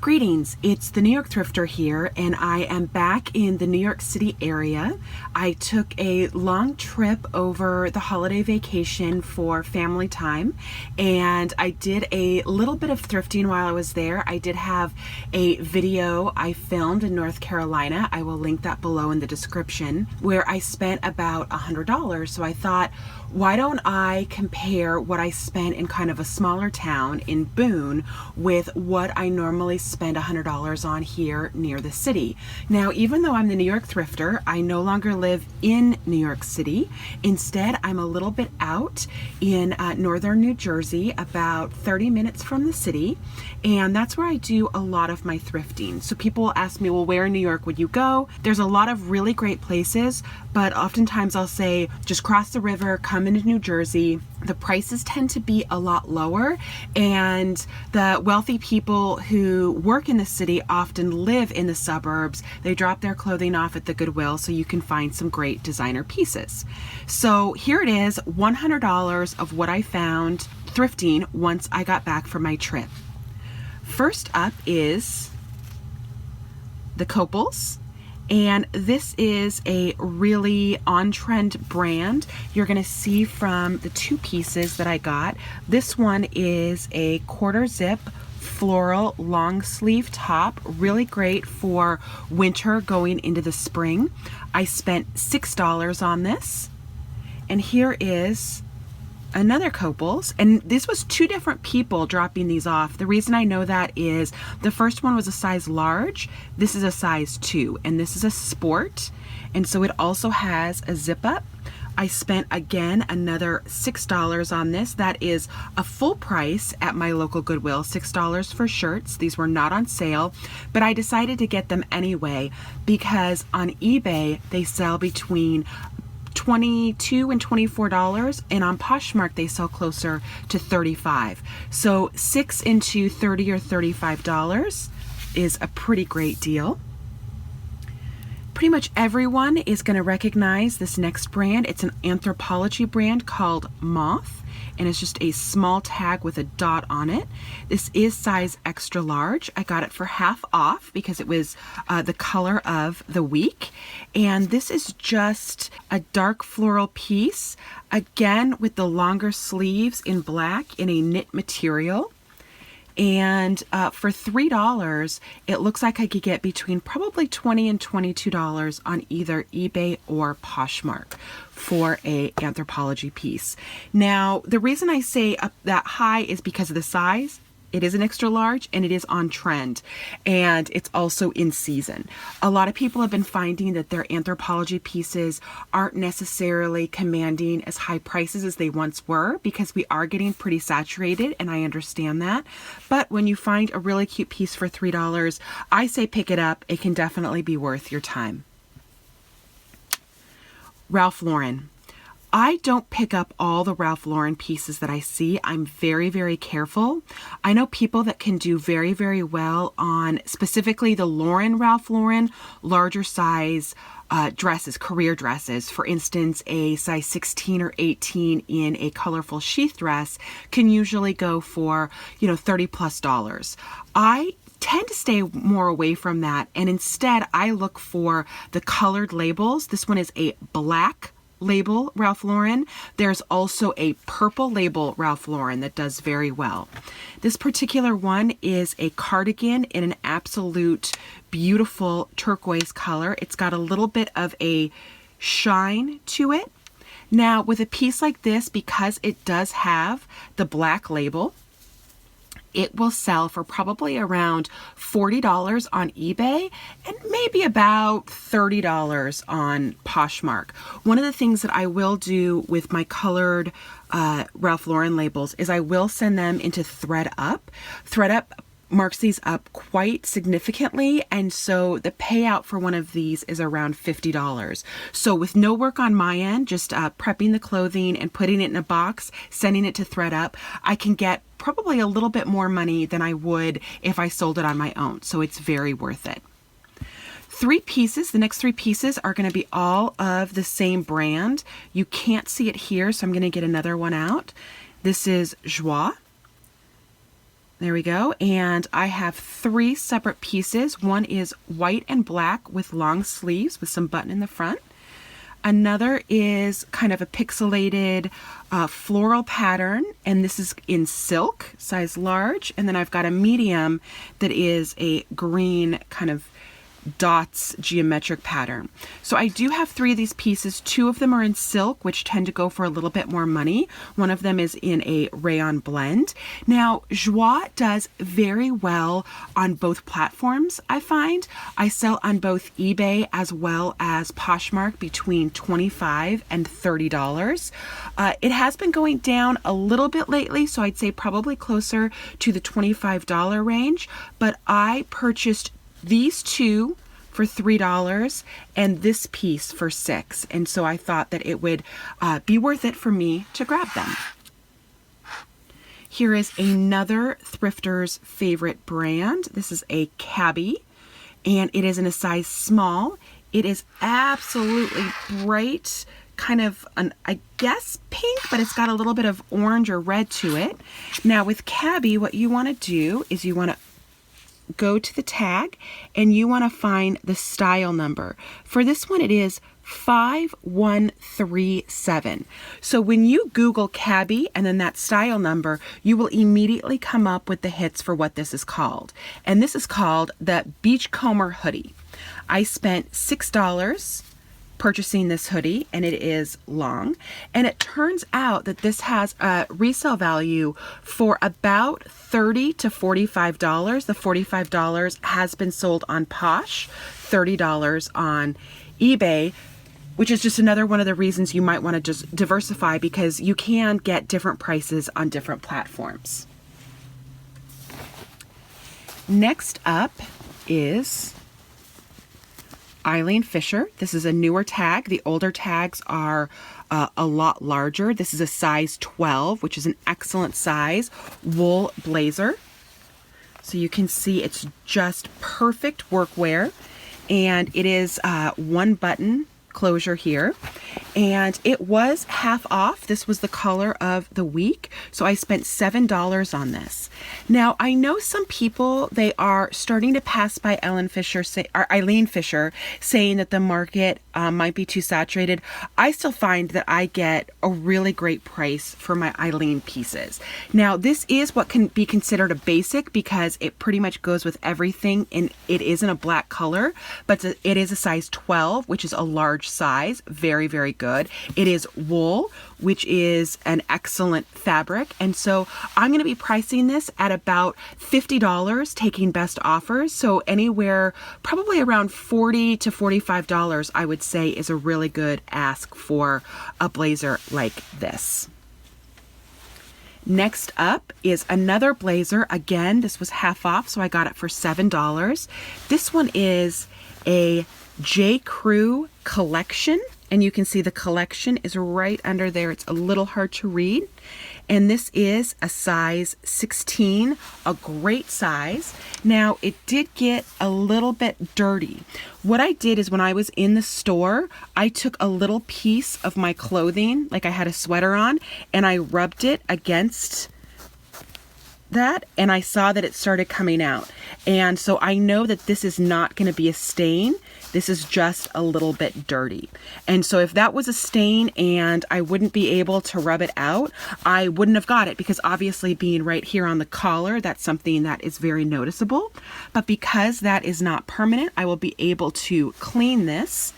Greetings, it's the New York Thrifter here, and I am back in the New York City area. I took a long trip over the holiday vacation for family time, and I did a little bit of thrifting while I was there. I did have a video I filmed in North Carolina. I will link that below in the description, where I spent about $100. So I thought, why don't I compare what I spent in kind of a smaller town in Boone with what I normally spend $100 on here near the city. Now, even though I'm the New York Thrifter, I no longer live in New York City. Instead, I'm a little bit out in northern New Jersey, about 30 minutes from the city, and that's where I do a lot of my thrifting. So people will ask me, well, where in New York would you go? There's a lot of really great places, but oftentimes I'll say, just cross the river, come into New Jersey. The prices tend to be a lot lower, and the wealthy people who work in the city often live in the suburbs. They drop their clothing off at the Goodwill, so you can find some great designer pieces. So here it is, $100 of what I found thrifting once I got back from my trip. First up is the Copels. And this is a really on-trend brand. You're gonna see from the two pieces that I got. This one is a quarter zip floral long sleeve top, really great for winter going into the spring. I spent $6 on this. And here is another Copels, and this was two different people dropping these off. The reason I know that is the first one was a size large, this is a size 2, and this is a sport, and so it also has a zip up. I spent again another $6 on this. That is a full price at my local Goodwill, $6 for shirts. These were not on sale, but I decided to get them anyway because on eBay they sell between $22 and $24, and on Poshmark they sell closer to $35. So 6 into $30 or $35 is a pretty great deal. Pretty much everyone is going to recognize this next brand. It's an Anthropologie brand called Moth, and it's just a small tag with a dot on it. This is size extra large. I got it for half off because it was the color of the week. And this is just a dark floral piece, again with the longer sleeves in black in a knit material. And for $3, it looks like I could get between probably $20 and $22 on either eBay or Poshmark for a Anthropologie piece. Now, the reason I say up that high is because of the size. It is an extra large and it is on trend, and it's also in season. A lot of people have been finding that their Anthropologie pieces aren't necessarily commanding as high prices as they once were because we are getting pretty saturated, and I understand that. But when you find a really cute piece for $3, I say pick it up. It can definitely be worth your time. Ralph Lauren. I don't pick up all the Ralph Lauren pieces that I see. I'm very, very careful. I know people that can do very, very well on specifically the Ralph Lauren, larger size dresses, career dresses. For instance, a size 16 or 18 in a colorful sheath dress can usually go for, $30+. I tend to stay more away from that, and instead I look for the colored labels. This one is a black label Ralph Lauren. There's also a purple label Ralph Lauren that does very well. This particular one is a cardigan in an absolute beautiful turquoise color. It's got a little bit of a shine to it. Now, with a piece like this, because it does have the black label, it will sell for probably around $40 on eBay and maybe about $30 on Poshmark. One of the things that I will do with my colored Ralph Lauren labels is I will send them into ThredUp. ThredUp marks these up quite significantly, and so the payout for one of these is around $50. So with no work on my end, just prepping the clothing and putting it in a box, sending it to ThredUp, I can get probably a little bit more money than I would if I sold it on my own. So it's very worth it. The next three pieces are going to be all of the same brand. You can't see it here, so I'm going to get another one out. This is Schwa. There we go. And I have 3 separate pieces. One is white and black with long sleeves with some button in the front. Another is kind of a pixelated floral pattern, and this is in silk, size large. And then I've got a medium that is a green kind of dots geometric pattern. So I do have 3 of these pieces. 2 of them are in silk, which tend to go for a little bit more money. One of them is in a rayon blend. Now, Schwa does very well on both platforms, I find. I sell on both eBay as well as Poshmark between $25 and $30. It has been going down a little bit lately, so I'd say probably closer to the $25 range, but I purchased these 2 for $3 and this piece for $6, and so I thought that it would be worth it for me to grab them. Here is another thrifter's favorite brand. This is a Cabby, and it is in a size small. It is absolutely bright, kind of an, I guess, pink, but it's got a little bit of orange or red to it. Now with Cabby, what you want to do is you want to go to the tag and you want to find the style number. For this one, it is 5137. So when you Google Cabby and then that style number, you will immediately come up with the hits for what this is called. And this is called the Beachcomber hoodie. I spent $6 purchasing this hoodie, and it is long, and it turns out that this has a resale value for about $30 to $45. The $45 has been sold on Posh, $30 on eBay, which is just another one of the reasons you might want to just diversify, because you can get different prices on different platforms. Next up is Eileen Fisher. This is a newer tag. The older tags are a lot larger. This is a size 12, which is an excellent size wool blazer. So you can see it's just perfect workwear, and it is 1 button closure here, and it was half off. This was the color of the week, so I spent $7 on this. Now, I know some people, they are starting to pass by Eileen Fisher saying that the market might be too saturated. I still find that I get a really great price for my Eileen pieces. Now, this is what can be considered a basic because it pretty much goes with everything, and it isn't a black color, but it is a size 12, which is a large size. Very, very good. It is wool, which is an excellent fabric, and so I'm going to be pricing this at about $50, taking best offers. So anywhere probably around $40 to $45, I would say, is a really good ask for a blazer like this. Next up is another blazer. Again, this was half off, so I got it for $7. This one is a J. Crew collection, and you can see the collection is right under there. It's a little hard to read. And this is a size 16, a great size. Now, it did get a little bit dirty. What I did is when I was in the store, I took a little piece of my clothing, like I had a sweater on, and I rubbed it against that, and I saw that it started coming out. And so I know that this is not going to be a stain. This is just a little bit dirty. And so if that was a stain and I wouldn't be able to rub it out, I wouldn't have got it, because obviously being right here on the collar, that's something that is very noticeable. But because that is not permanent, I will be able to clean this.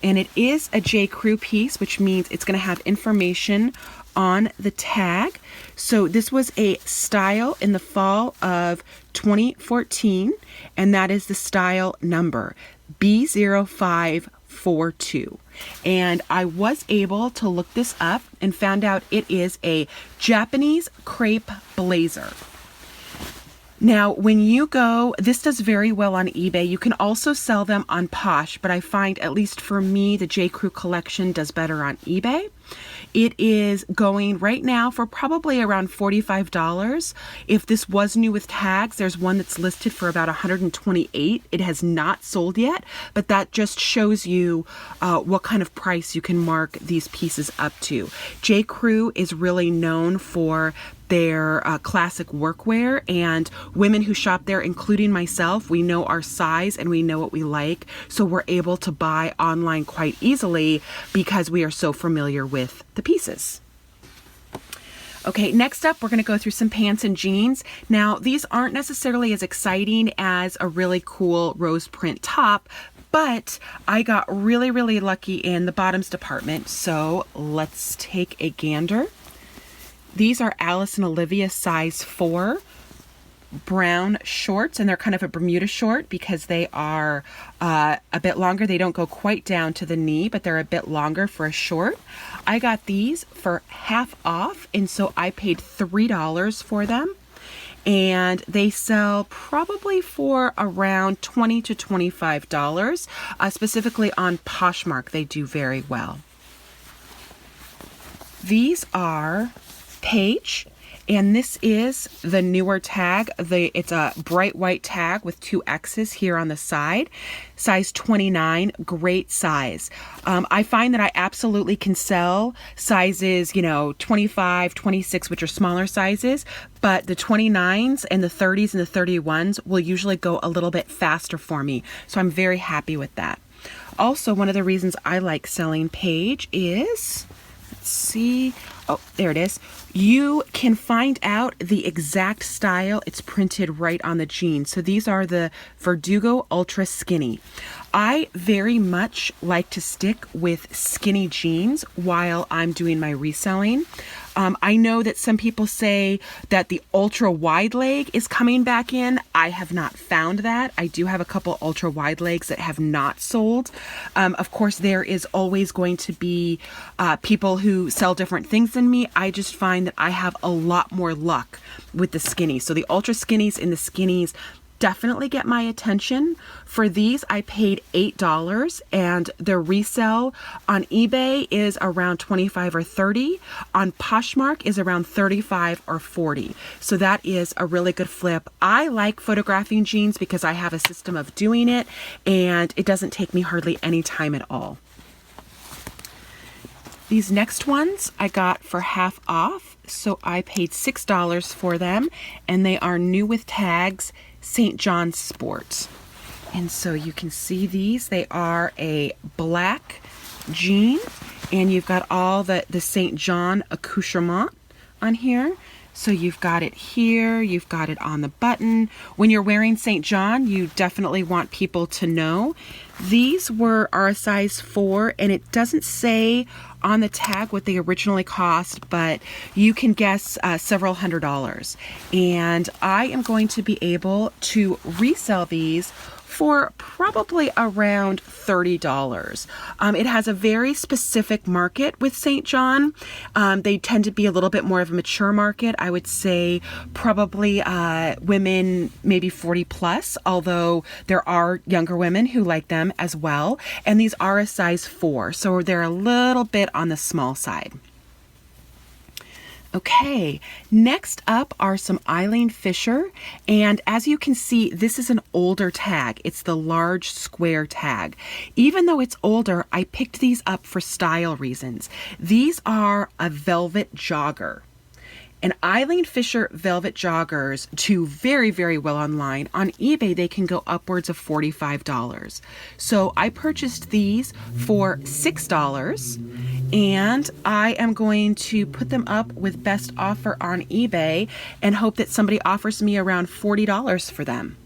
And it is a J. Crew piece, which means it's going to have information on the tag. So this was a style in the fall of 2014, and that is the style number B0542. And I was able to look this up and found out it is a Japanese crepe blazer. Now, when you go, this does very well on eBay. You can also sell them on Posh, but I find, at least for me, the J. Crew collection does better on eBay. It is going right now for probably around $45. If this was new with tags, there's one that's listed for about $128. It has not sold yet, but that just shows you what kind of price you can mark these pieces up to. J. Crew is really known for They're classic workwear, and women who shop there, including myself, we know our size and we know what we like, so we're able to buy online quite easily because we are so familiar with the pieces. Okay, next up, we're going to go through some pants and jeans. Now, these aren't necessarily as exciting as a really cool rose print top, but I got really, really lucky in the bottoms department, so let's take a gander. These are Alice and Olivia size 4 brown shorts, and they're kind of a Bermuda short because they are a bit longer. They don't go quite down to the knee, but they're a bit longer for a short. I got these for half off, and so I paid $3 for them. And they sell probably for around $20 to $25. Specifically on Poshmark, they do very well. These are Paige, and this is the newer tag. It's a bright white tag with 2 X's here on the side. Size 29, great size. I find that I absolutely can sell sizes, 25, 26, which are smaller sizes, but the 29s and the 30s and the 31s will usually go a little bit faster for me. So I'm very happy with that. Also, one of the reasons I like selling Paige is, let's see, oh, there it is. You can find out the exact style. It's printed right on the jeans. So these are the Verdugo Ultra Skinny. I very much like to stick with skinny jeans while I'm doing my reselling. I know that some people say that the ultra wide leg is coming back in. I have not found that. I do have a couple ultra wide legs that have not sold. Of course, there is always going to be people who sell different things than me. I just find that I have a lot more luck with the skinnies. So the ultra skinnies and the skinnies definitely get my attention. For these, I paid $8, and the resell on eBay is around 25 or 30. On Poshmark is around 35 or 40. So that is a really good flip. I like photographing jeans because I have a system of doing it, and it doesn't take me hardly any time at all. These next ones I got for half off, so I paid $6 for them, and they are new with tags, St. John Sport. And so you can see these. They are a black jean, and you've got all the St. John accoutrement on here. So you've got it here, you've got it on the button. When you're wearing St. John, you definitely want people to know. These are a size 4, and it doesn't say on the tag what they originally cost, but you can guess several $100s. And I am going to be able to resell these for probably around $30. It has a very specific market with St. John. They tend to be a little bit more of a mature market. I would say probably women maybe 40 plus, although there are younger women who like them as well. And these are a size 4, so they're a little bit on the small side. Okay, next up are some Eileen Fisher, and as you can see, this is an older tag. It's the large square tag. Even though it's older, I picked these up for style reasons. These are a velvet jogger. And Eileen Fisher velvet joggers do very, very well online. On eBay, they can go upwards of $45. So I purchased these for $6, and I am going to put them up with best offer on eBay and hope that somebody offers me around $40 for them.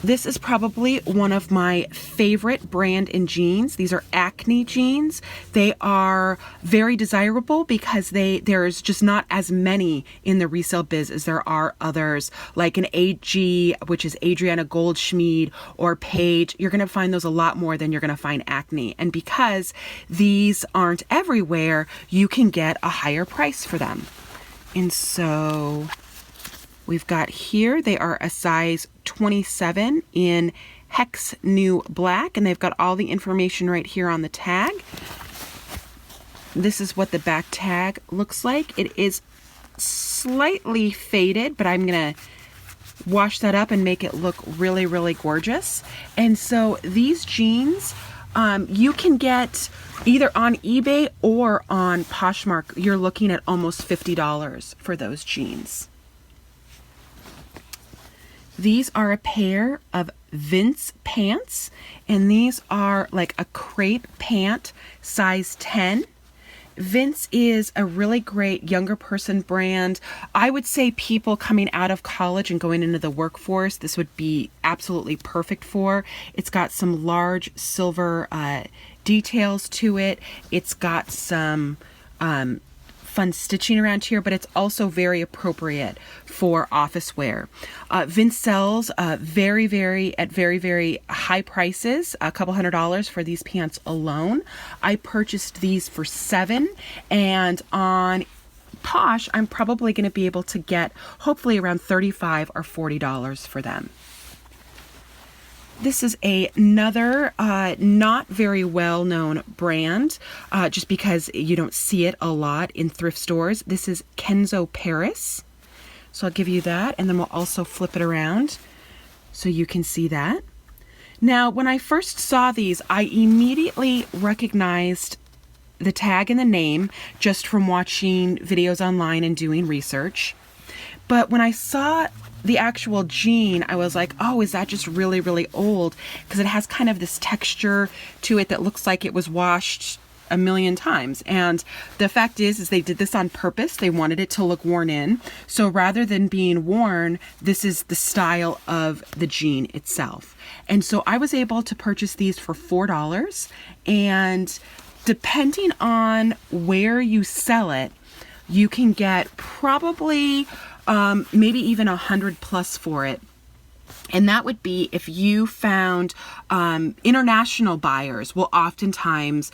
This is probably one of my favorite brand in jeans. These are Acne jeans. They are very desirable because there's just not as many in the resale biz as there are others, like an AG, which is Adriana Goldschmied, or Paige. You're going to find those a lot more than you're going to find Acne. And because these aren't everywhere, you can get a higher price for them. And so we've got here, they are a size 27 in Hex New Black, and they've got all the information right here on the tag. This is what the back tag looks like. It is slightly faded, but I'm gonna wash that up and make it look really, really gorgeous. And so these jeans You can get either on eBay or on Poshmark. You're looking at almost $50 for those jeans. These are a pair of Vince pants, and these are like a crepe pant, size 10. Vince is a really great younger person brand. I would say people coming out of college and going into the workforce, this would be absolutely perfect for. It's got some large silver details to it. It's got some fun stitching around here, but it's also very appropriate for office wear. Vince sells very, very high prices, a couple $100s for these pants alone. I purchased these for $7, and on Posh, I'm probably going to be able to get hopefully around $35 or $40 for them. This is another not very well-known brand, just because you don't see it a lot in thrift stores. This is Kenzo Paris. So I'll give you that, and then we'll also flip it around so you can see that. Now, when I first saw these, I immediately recognized the tag and the name just from watching videos online and doing research. But when I saw the actual jean, I was like, oh, is that just really, really old? Because it has kind of this texture to it that looks like it was washed a million times. And the fact is they did this on purpose. They wanted it to look worn in. So rather than being worn, this is the style of the jean itself. And so I was able to purchase these for $4. And depending on where you sell it, you can get probably maybe even 100 plus for it. And that would be if you found international buyers will oftentimes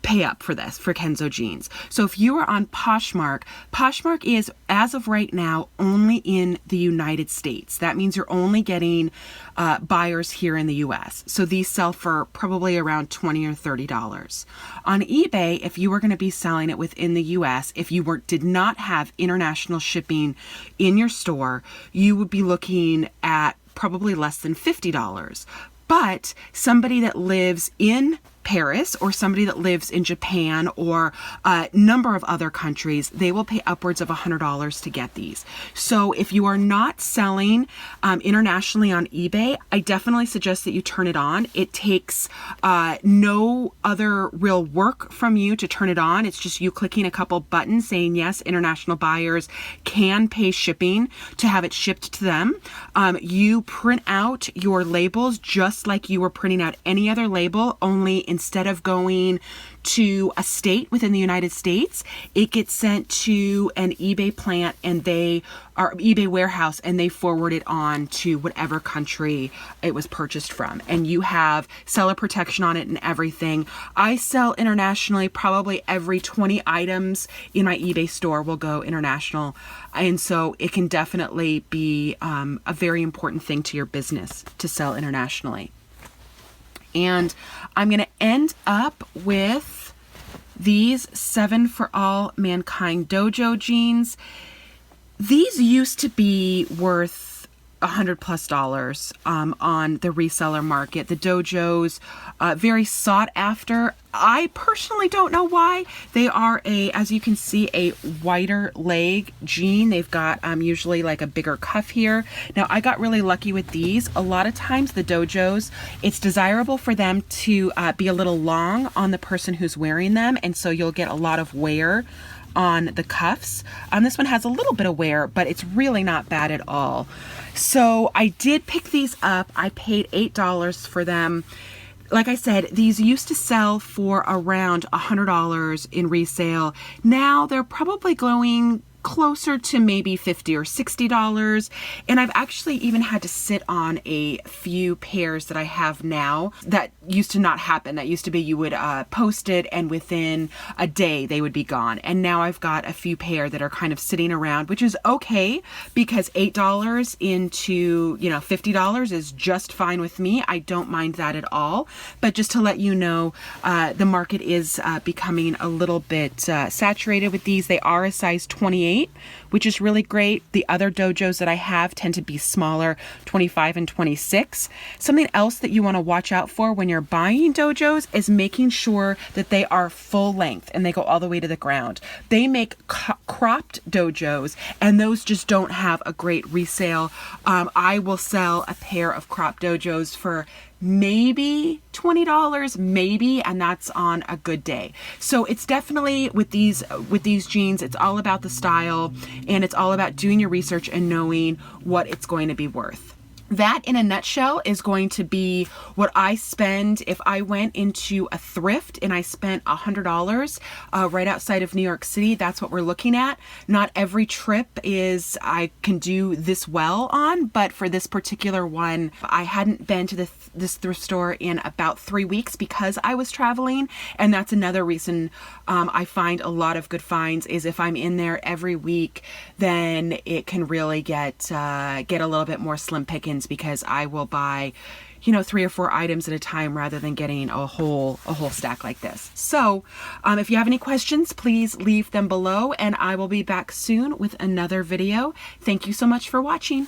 pay up for this, for Kenzo jeans. So if you are on Poshmark, Poshmark is, as of right now, only in the United States. That means you're only getting buyers here in the US. So these sell for probably around $20 or $30. On eBay, if you were going to be selling it within the US, if you did not have international shipping in your store, you would be looking at probably less than $50. But somebody that lives in Paris or somebody that lives in Japan or a number of other countries, they will pay upwards of $100 to get these. So if you are not selling internationally on eBay, I definitely suggest that you turn it on. It takes no other real work from you to turn it on. It's just you clicking a couple buttons saying, yes, international buyers can pay shipping to have it shipped to them. You print out your labels just like you were printing out any other label, only instead of going to a state within the United States, it gets sent to an eBay plant and eBay warehouse, and they forward it on to whatever country it was purchased from. And you have seller protection on it and everything. I sell internationally. Probably every 20 items in my eBay store will go international. And so it can definitely be a very important thing to your business to sell internationally. And I'm going to end up with these 7 for All Mankind Dojo jeans. These used to be worth $100+ on the reseller market. The Dojos, very sought after. I personally don't know why. They are as you can see, a wider leg jean. They've got usually like a bigger cuff here. Now I got really lucky with these. A lot of times the Dojos, it's desirable for them to be a little long on the person who's wearing them, and so you'll get a lot of wear on the cuffs. This one has a little bit of wear, but it's really not bad at all. So I did pick these up. I paid $8 for them. Like I said, these used to sell for around $100 in resale. Now they're probably going closer to maybe $50 or $60. And I've actually even had to sit on a few pairs that I have now that used to not happen. That used to be you would post it and within a day they would be gone. And now I've got a few pair that are kind of sitting around, which is okay because $8 into, $50 is just fine with me. I don't mind that at all. But just to let you know, the market is becoming a little bit saturated with these. They are a size 28, which is really great. The other dojos that I have tend to be smaller, 25 and 26. Something else that you want to watch out for when you're buying dojos is making sure that they are full length and they go all the way to the ground. They make cropped dojos, and those just don't have a great resale. I will sell a pair of cropped dojos for maybe $20, maybe, and that's on a good day. So it's definitely with these jeans, it's all about the style, and it's all about doing your research and knowing what it's going to be worth. That, in a nutshell, is going to be what I spend if I went into a thrift and I spent $100 right outside of New York City. That's what we're looking at. Not every trip is I can do this well on, but for this particular one, I hadn't been to this thrift store in about 3 weeks because I was traveling, and that's another reason I find a lot of good finds is if I'm in there every week, then it can really get a little bit more slim pickings, because I will buy, 3 or 4 items at a time rather than getting a whole stack like this. So if you have any questions, please leave them below, and I will be back soon with another video. Thank you so much for watching.